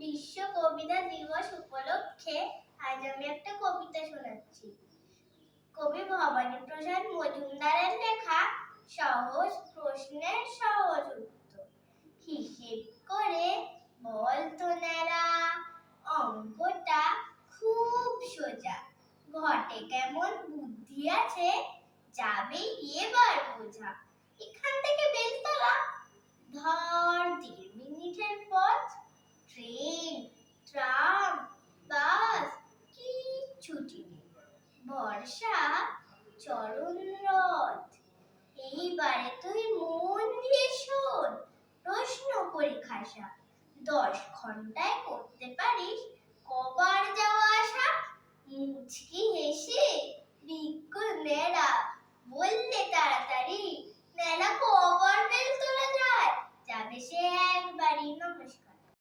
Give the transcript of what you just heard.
বিশ্ব কবিতা দিবস উপলক্ষে আজ আমি একটা কবিতা শোনাচ্ছি। কবি ভবানী প্রসাদ মজুমদারের লেখা সহজ প্রশ্নের সহজ উত্তর। হিসেব করে বলতো ন্যাড়া, অঙ্কটা খুব সোজা। ঘটে কেমন বুদ্ধি আছে, যাবে এবার বোঝা। এখান থেকে বেলতলা ধর 1.5 মিনিটের পথ। ট্রেন, ট্রাম, বাস কিচ্ছুটি নেই। বর্ষা চরণ রথ। এইবারে তুই মন দিয়ে শোন, প্রশ্ন পরীক্ষা 10 ঘন্টায় করতে পারিস কবার যাওয়া আসা? মুচকি